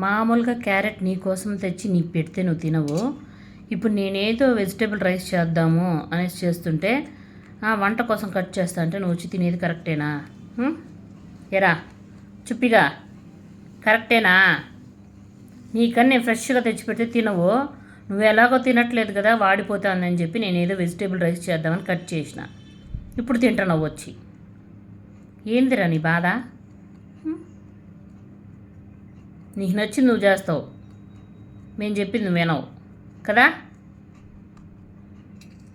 మామూలుగా క్యారెట్ నీ కోసం తెచ్చి నీకు పెడితే నువ్వు తినవు. ఇప్పుడు నేనేదో వెజిటేబుల్ రైస్ చేద్దాము అనేసి చేస్తుంటే వంట కోసం కట్ చేస్తా అంటే నువ్వు వచ్చి తినేది కరెక్టేనా? ఎరా చుప్పిగా కరెక్టేనా? నీకన్నా నేను ఫ్రెష్గా తెచ్చిపెడితే తినవు. నువ్వు ఎలాగో తినట్లేదు కదా, వాడిపోతుందని చెప్పి నేను ఏదో వెజిటేబుల్ రైస్ చేద్దామని కట్ చేసిన. ఇప్పుడు తింటున్నావు వచ్చి. ఏందిరా నీ బాధ? నీకు నచ్చింది నువ్వు చేస్తావు, మేము చెప్పింది నువ్వు వినవు కదా.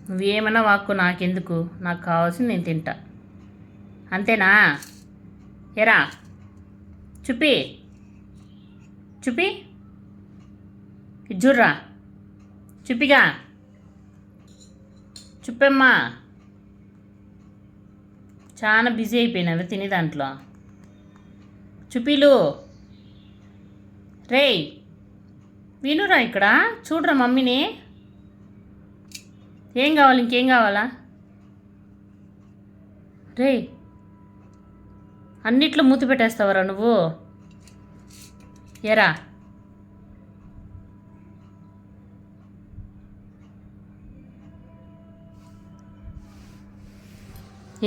నువ్వేమన్నా వాక్కు నాకెందుకు, నాకు కావాల్సింది నేను తింటా, అంతేనా? ఎరా చుప్పి చుప్పి ఇజ్జుర్రా చుప్పిగా చుప్పమ్మా, చాలా బిజీ అయిపోయినావు తినే దాంట్లో. చుప్పీలు రే వినురా, ఇక్కడ చూడరా మమ్మీని. ఏం కావాలి, ఇంకేం కావాలా? రే అన్నిట్లో మూతి పెట్టేస్తావరా నువ్వు? ఎరా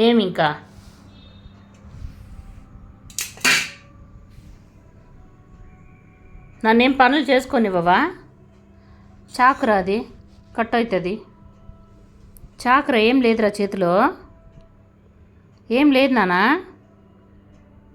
ఏమి ఇంకా నన్నేం పనులు చేసుకొనివ్వవా? చాకురా అది కట్ అవుతుంది. చాకురా ఏం లేదురా చేతిలో, ఏం లేదు నానా.